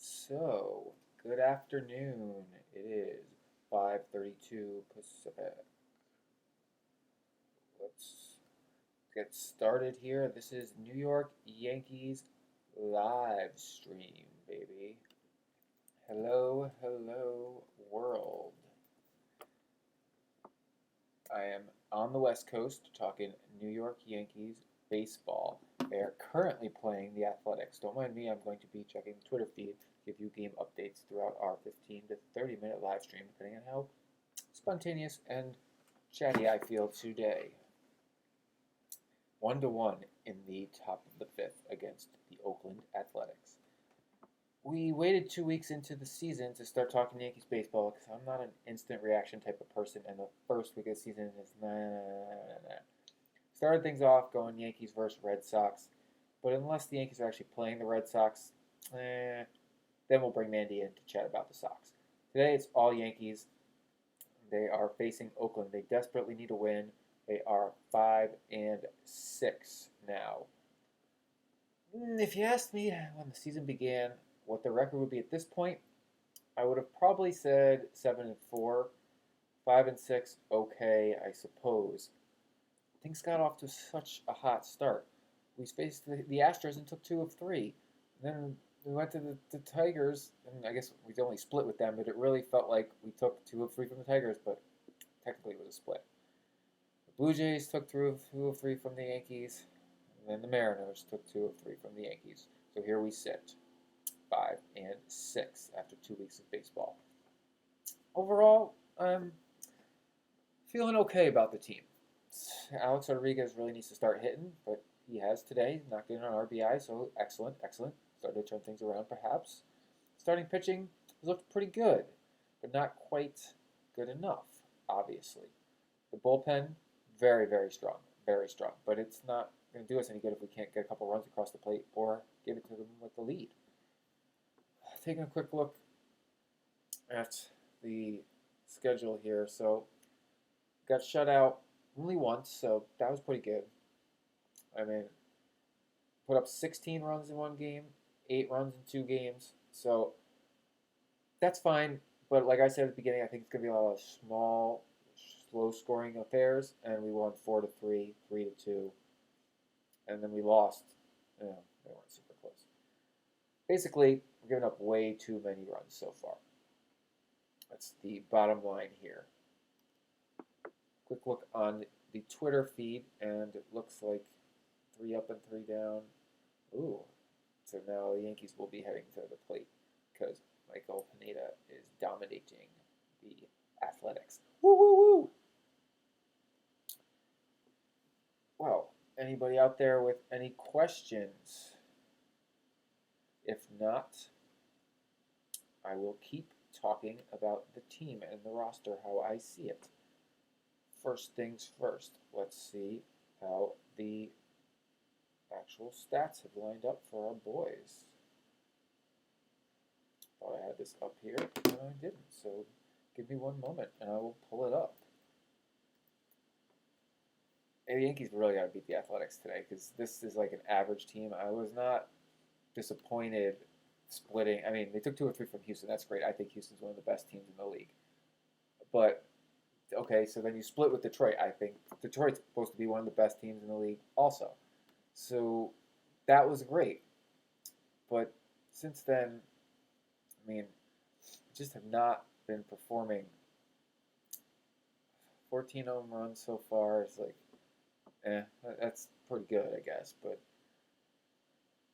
So, good afternoon. It is 5:32 Pacific. Let's get started here. This is New York Yankees live stream, baby. Hello, hello, world. I am on the West Coast talking New York Yankees baseball. They are currently playing the Athletics. Don't mind me, I'm going to be checking the Twitter feed, give you game updates throughout our 15 to 30-minute live stream, depending on how spontaneous and chatty I feel today. 1-1 in the top of the fifth against the Oakland Athletics. We waited 2 weeks into the season to start talking Yankees baseball because I'm not an instant reaction type of person, and the first week of the season is nah. Started things off going Yankees versus Red Sox, but unless the Yankees are actually playing the Red Sox, then we'll bring Mandi in to chat about the Sox. Today it's all Yankees. They are facing Oakland. They desperately need a win. They are 5-6 now. If you asked me when the season began what the record would be at this point, I would have probably said 7-4, 5-6. Okay, I suppose. Things got off to such a hot start. We faced the Astros and took 2 of 3. Then we went to the Tigers, and I guess we only split with them, but it really felt like we took 2 of 3 from the Tigers, but technically it was a split. The Blue Jays took 2 of 3 from the Yankees, and then the Mariners took 2 of 3 from the Yankees. So here we sit, 5-6 after 2 weeks of baseball. Overall, I'm feeling okay about the team. Alex Rodriguez really needs to start hitting, but he has today. Not getting an RBI, so excellent. Started to turn things around, perhaps. Starting pitching looked pretty good, but not quite good enough, obviously. The bullpen, very, very strong. But it's not going to do us any good if we can't get a couple runs across the plate or give it to them with the lead. Taking a quick look at the schedule here. So, got shut out only once, so that was pretty good. I mean, put up 16 runs in one game, 8 runs in 2 games. So that's fine. But like I said at the beginning, I think it's going to be a lot of small, slow-scoring affairs. And we won 4-3, 3-2. And then we lost. They weren't super close. Basically, we're giving up way too many runs so far. That's the bottom line here. Quick look on the Twitter feed, and it looks like 3 up and 3 down. Ooh. So now the Yankees will be heading to the plate because Michael Pineda is dominating the Athletics. Woo! Well, anybody out there with any questions? If not, I will keep talking about the team and the roster, how I see it. First things first, let's see how the actual stats have lined up for our boys. Thought I had this up here, and I didn't. So give me one moment, and I will pull it up. And the Yankees really got to beat the Athletics today because this is like an average team. I was not disappointed splitting. I mean, they took 2 or 3 from Houston. That's great. I think Houston's one of the best teams in the league. But okay, so then you split with Detroit. I think Detroit's supposed to be one of the best teams in the league also. So that was great. But since then, I mean, just have not been performing. 14 home runs so far is like, that's pretty good, I guess. But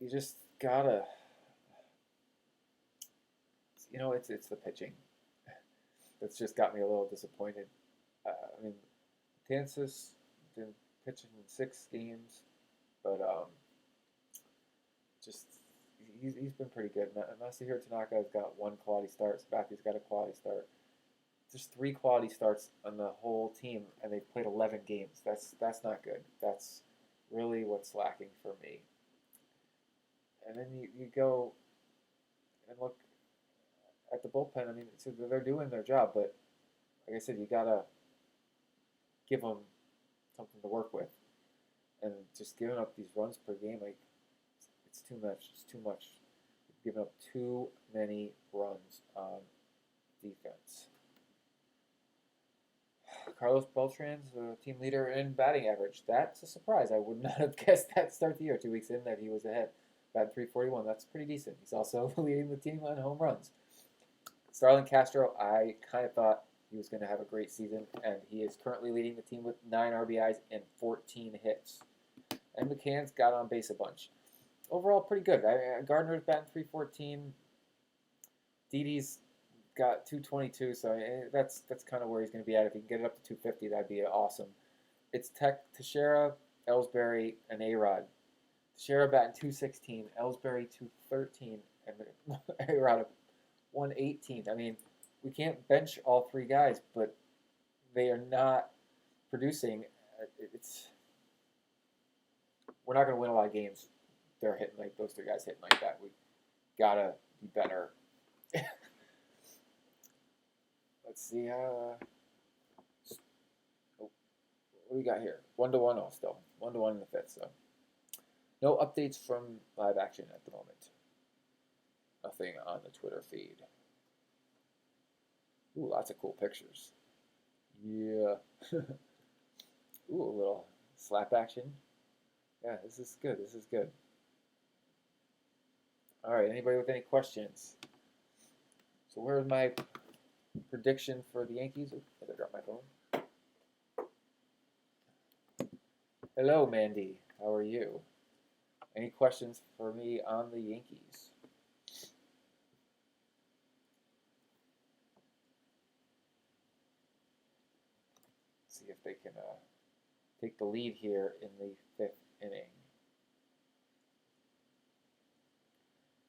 you just gotta, it's the pitching that's just got me a little disappointed. I mean, Kansas didn't pitch in 6 games, but just he's been pretty good. Masahiro Tanaka's got 1 quality start. Sabathia's got a quality start. There's 3 quality starts on the whole team, and they've played 11 games. That's not good. That's really what's lacking for me. And then you go and look at the bullpen. I mean, so they're doing their job, but like I said, you gotta give them something to work with, and just giving up these runs per game, like it's too much. It's too much. giving up too many runs on defense. Carlos Beltran's the team leader in batting average. That's a surprise. I would not have guessed that to start the year. 2 weeks in that he was ahead. Batting .341. That's pretty decent. He's also leading the team on home runs. Starlin Castro, I kind of thought he was going to have a great season, and he is currently leading the team with 9 RBIs and 14 hits. And McCann's got on base a bunch. Overall, pretty good. Gardner's batting .314. Didi's got 222, so that's kind of where he's going to be at. If he can get it up to 250, that'd be awesome. It's Teixeira, Ellsbury, and A-Rod. Teixeira batting .216, Ellsbury .213, and A-Rod 118. I mean, we can't bench all 3 guys, but they are not producing. We're not going to win a lot of games. They're hitting like those 3 guys hitting like that. We gotta be better. Let's see. What do we got here? 1-1 still. 1-1 in the 5th. So no updates from live action at the moment. Nothing on the Twitter feed. Ooh, lots of cool pictures. Yeah. Ooh, a little slap action. Yeah, this is good. This is good. All right, anybody with any questions? So where's my prediction for the Yankees? Oops, I dropped my phone. Hello, Mandi. How are you? Any questions for me on the Yankees? See if they can take the lead here in the 5th inning.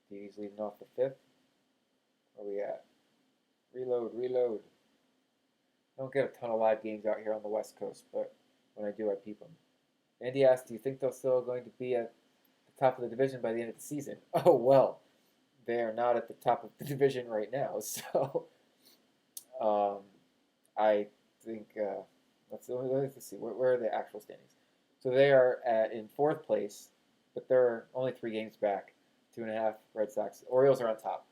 Didi's leading off the 5th. Where are we at? Reload. I don't get a ton of live games out here on the West Coast, but when I do, I peep them. Andy asked, do you think they're still going to be at the top of the division by the end of the season? Oh, well, they are not at the top of the division right now, so I think, let's see, where are the actual standings? So they are in 4th place, but they're only 3 games back, 2.5 Red Sox. Orioles are on top.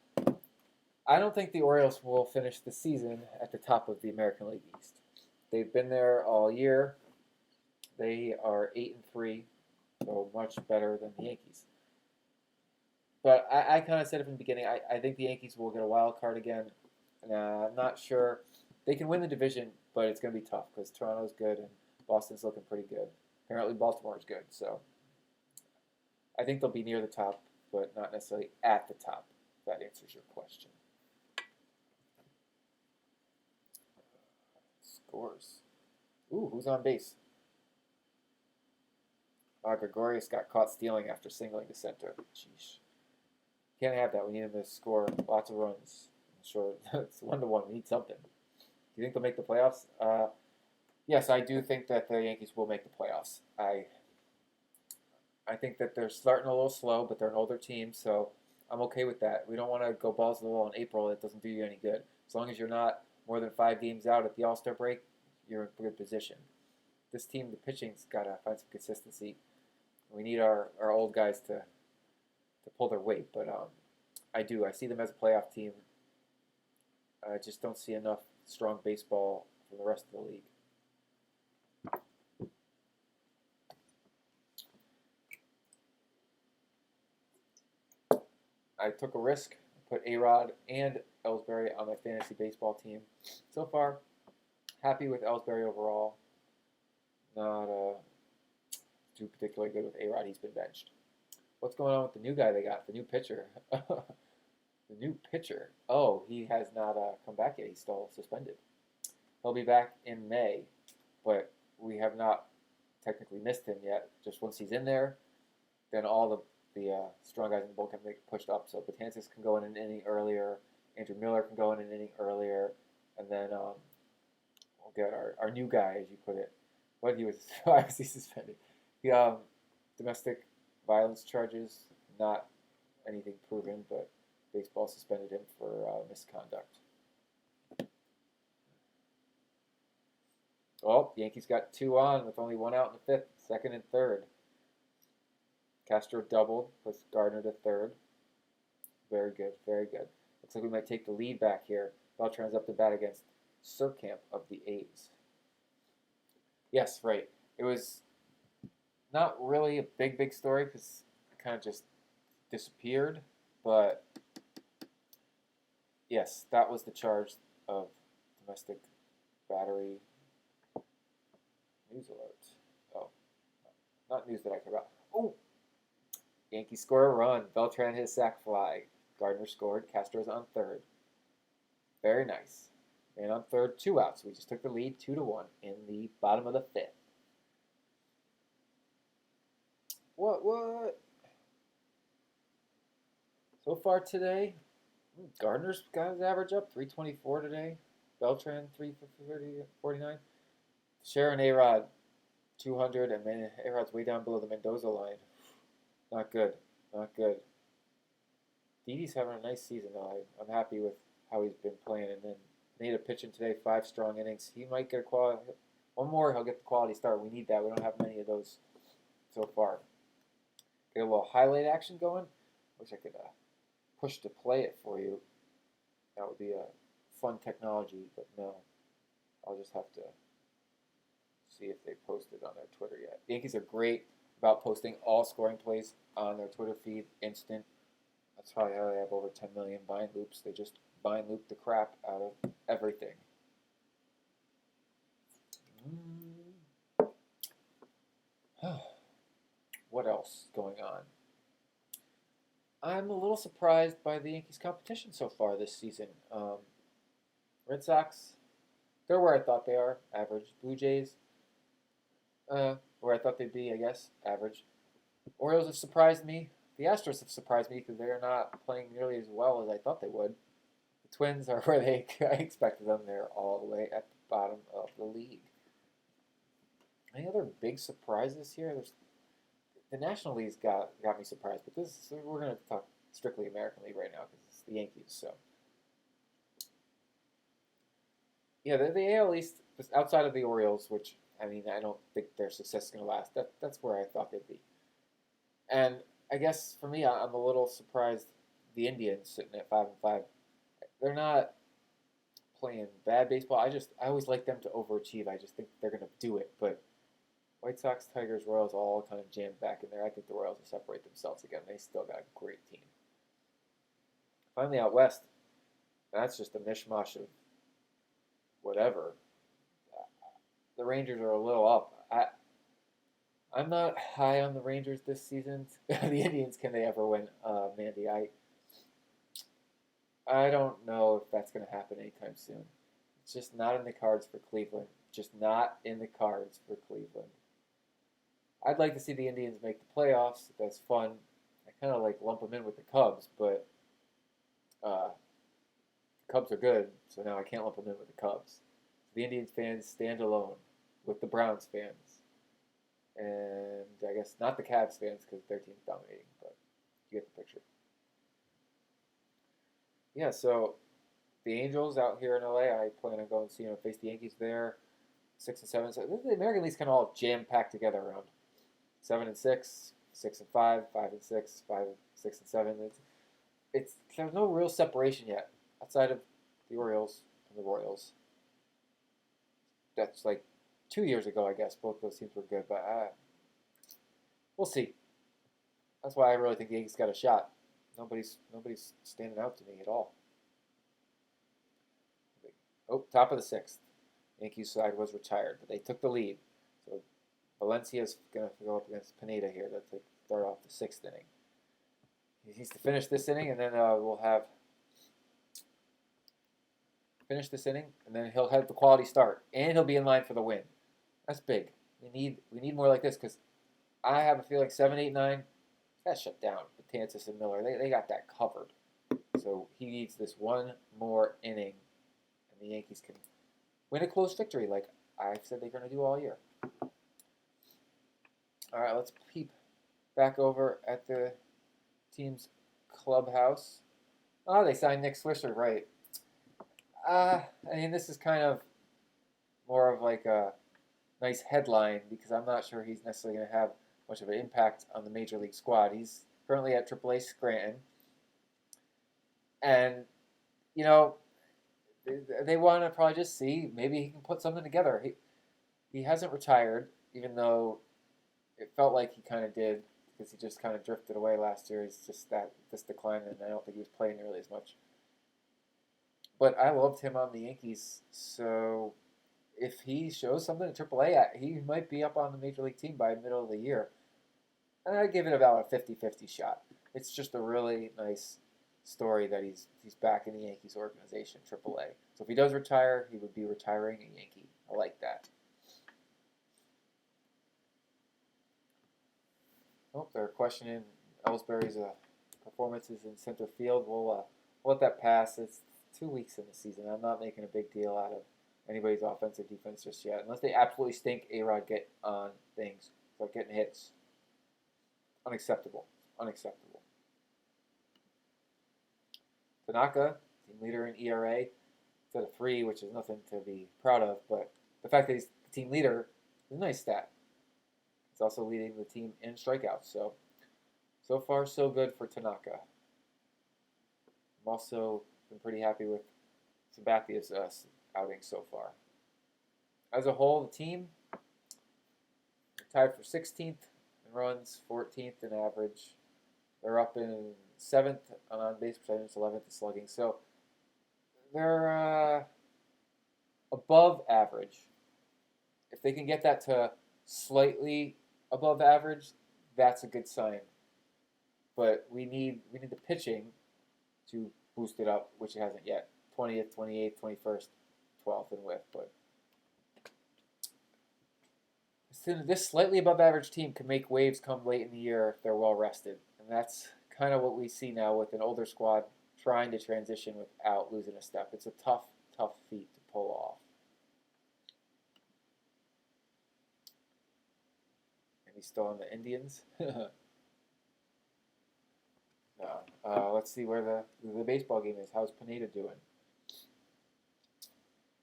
I don't think the Orioles will finish the season at the top of the American League East. They've been there all year. They are 8-3, so much better than the Yankees. But I kind of said it from the beginning. I think the Yankees will get a wild card again. I'm not sure. They can win the division, but it's going to be tough because Toronto's good and Boston's looking pretty good. Apparently Baltimore's good, so I think they'll be near the top, but not necessarily at the top, if that answers your question. Scores. Ooh, who's on base? Gregorius got caught stealing after singling to center. Jeez. Can't have that. We need him to score lots of runs. I'm sure it's 1-1. We need something. Do you think they'll make the playoffs? Yes, I do think that the Yankees will make the playoffs. I think that they're starting a little slow, but they're an older team, so I'm okay with that. We don't want to go balls to the wall in April. It doesn't do you any good. As long as you're not more than 5 games out at the All-Star break, you're in a good position. This team, the pitching's got to find some consistency. We need our old guys to pull their weight, but I see them as a playoff team. I just don't see enough strong baseball from the rest of the league. I took a risk, put A-Rod and Ellsbury on my fantasy baseball team. So far, happy with Ellsbury overall. Not too particularly good with A-Rod. He's been benched. What's going on with the new guy they got? The new pitcher. The new pitcher. Oh, he has not come back yet. He's still suspended. He'll be back in May, but we have not technically missed him yet. Just once he's in there, then all the strong guys in the bullpen can get pushed up. So Betances can go in an inning earlier. Andrew Miller can go in an inning earlier. And then we'll get our new guy, as you put it. But he was obviously suspended. Domestic violence charges, not anything proven, but baseball suspended him for misconduct. Well, the Yankees got 2 on with only 1 out in the 5th, 2nd and 3rd. Castro doubled, puts Gardner to 3rd. Very good, very good. Looks like we might take the lead back here. Beltran's up to bat against Surkamp of the A's. Yes, right. It was not really a big story because it kind of just disappeared. But yes, that was the charge of domestic battery news alert. Oh, not news that I care about. Oh, Yankees score a run. Beltran hit a sac fly. Gardner scored. Castro's on third. Very nice. And on third, 2 outs. We just took the lead 2-1 in the bottom of the 5th. What? So far today, Gardner's got his average up, 324 today. Beltran, 349. Sharon A-Rod, 200, and then A-Rod's way down below the Mendoza line. Not good. Not good. Didi's having a nice season, though. I'm happy with how he's been playing. And then Pineda pitching today, 5 strong innings. He might get a quality. One more, he'll get the quality start. We need that. We don't have many of those so far. Get a little highlight action going. Wish I could push to play it for you. That would be a fun technology, but no. I'll just have to see if they posted on their Twitter yet. The Yankees are great about posting all scoring plays on their Twitter feed instant. That's probably how they have over 10 million bind loops. They just bind loop the crap out of everything. What else going on? I'm a little surprised by the Yankees' competition so far this season. Red Sox, they're where I thought they are, average. Blue Jays, where I thought they'd be, I guess, average. Orioles have surprised me. The Astros have surprised me because they're not playing nearly as well as I thought they would. The Twins are where I expected them. They're all the way at the bottom of the league. Any other big surprises here? The National League's got me surprised, but we're going to talk strictly American League right now because it's the Yankees. So, yeah, the AL East, outside of the Orioles, which I mean, I don't think their success is going to last. That's where I thought they'd be. And I guess for me, I'm a little surprised the Indians sitting at 5-5. They're not playing bad baseball. I always like them to overachieve. I just think they're going to do it, but White Sox, Tigers, Royals all kind of jammed back in there. I think the Royals will separate themselves again. They still got a great team. Finally, out west, that's just a mishmash of whatever. The Rangers are a little up. I'm not high on the Rangers this season. The Indians, can they ever win, Mandi? I don't know if that's going to happen anytime soon. It's just not in the cards for Cleveland. Just not in the cards for Cleveland. I'd like to see the Indians make the playoffs. That's fun. I kind of lump them in with the Cubs, but the Cubs are good, so now I can't lump them in with the Cubs. The Indians fans stand alone with the Browns fans. And I guess not the Cavs fans because their team's dominating, but you get the picture. Yeah, so the Angels out here in LA, I plan on going to see them face the Yankees there. 6 and 7. So the American League's kind of all jam-packed together around 7 and 6, 6 and 5, 5 and 6, 5, 6 and 7. There's no real separation yet outside of the Orioles and the Royals. That's 2 years ago, I guess. Both those teams were good, but we'll see. That's why I really think the Yankees got a shot. Nobody's standing out to me at all. Oh, top of the 6th. Yankees side was retired, but they took the lead. So Valencia's going to go up against Pineda here to start off the 6th inning. He needs to finish this inning, and then we'll have finish this inning, and then he'll have the quality start, and he'll be in line for the win. That's big. We need more like this because I have a feeling 7, 8, 9 got shut down. Betances and Miller, they got that covered. So he needs this one more inning, and the Yankees can win a close victory like I've said they're going to do all year. All right, let's peep back over at the team's clubhouse. Oh, they signed Nick Swisher, right. I mean, this is kind of more of a nice headline because I'm not sure he's necessarily going to have much of an impact on the Major League squad. He's currently at AAA Scranton. And, you know, they want to probably just see maybe he can put something together. He hasn't retired, even though it felt like he kind of did because he just kind of drifted away last year. He's just this decline, and I don't think he was playing nearly as much. But I loved him on the Yankees, so if he shows something in AAA, he might be up on the major league team by middle of the year. And I give it about a 50-50 shot. It's just a really nice story that he's back in the Yankees organization, AAA. So if he does retire, he would be retiring a Yankee. I like that. Oh, they're questioning Ellsbury's performances in center field. We'll let that pass. It's 2 weeks in the season. I'm not making a big deal out of anybody's offense or defense just yet. Unless they absolutely stink, A-Rod get on things. Start getting hits. Unacceptable. Unacceptable. Tanaka, team leader in ERA. It's at a 3, which is nothing to be proud of, but the fact that he's the team leader is a nice stat. He's also leading the team in strikeouts, so far so good for Tanaka. I'm also been pretty happy with Sabathia's outing so far. As a whole, the team tied for 16th in runs, 14th in average. They're up in 7th on on-base percentage, 11th in slugging. So they're above average. If they can get that to slightly above average, that's a good sign. But we need the pitching to boost it up, which it hasn't yet. 20th, 28th, 21st, 12th in whiff. But this slightly above average team can make waves come late in the year if they're well rested. And that's kind of what we see now with an older squad trying to transition without losing a step. It's a tough feat to pull off. And he's still on the Indians. No. Let's see where the baseball game is. How's Pineda doing?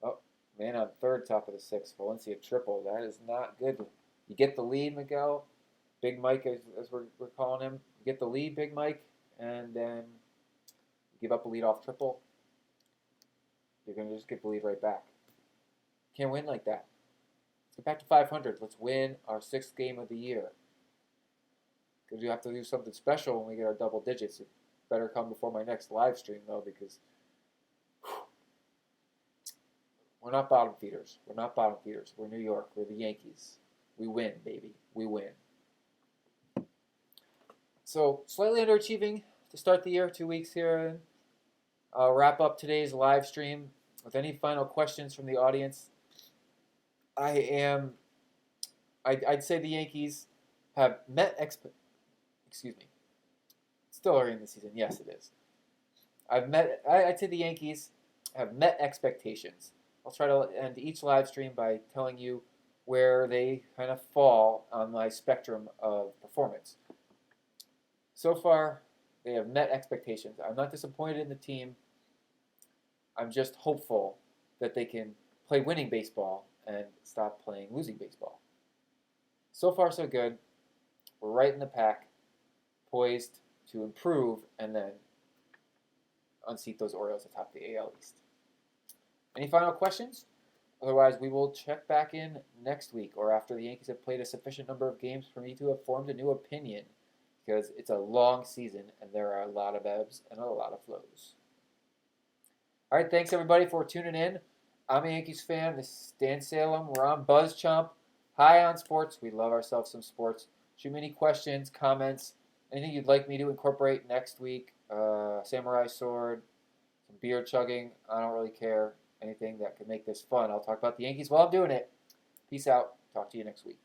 Oh, man on third, top of the 6th. Valencia triple. That is not good. You get the lead, Miguel. Big Mike, as we're calling him. You get the lead, Big Mike, and then you give up a leadoff triple. You're going to just get the lead right back. Can't win like that. Let's get back to 500. Let's win our 6th game of the year. Because you have to do something special when we get our double digits. It better come before my next live stream, though, because we're not bottom feeders. We're not bottom feeders. We're New York. We're the Yankees. We win, baby. We win. So, slightly underachieving to start the year, 2 weeks here. I'll wrap up today's live stream with any final questions from the audience. I'd say the Yankees have met Still early in the season. Yes, it is. I'd say the Yankees have met expectations. I'll try to end each live stream by telling you where they kind of fall on my spectrum of performance. So far, they have met expectations. I'm not disappointed in the team. I'm just hopeful that they can play winning baseball and stop playing losing baseball. So far, so good. We're right in the pack, poised to improve and then unseat those Orioles atop the AL East. Any final questions? Otherwise, we will check back in next week or after the Yankees have played a sufficient number of games for me to have formed a new opinion, because it's a long season and there are a lot of ebbs and a lot of flows. All right, thanks everybody for tuning in. I'm a Yankees fan. This is Dan Salem. We're on BuzzChomp. High on sports. We love ourselves some sports. Shoot me any questions, comments, anything you'd like me to incorporate next week. Samurai sword, some beer chugging. I don't really care. Anything that could make this fun. I'll talk about the Yankees while I'm doing it. Peace out. Talk to you next week.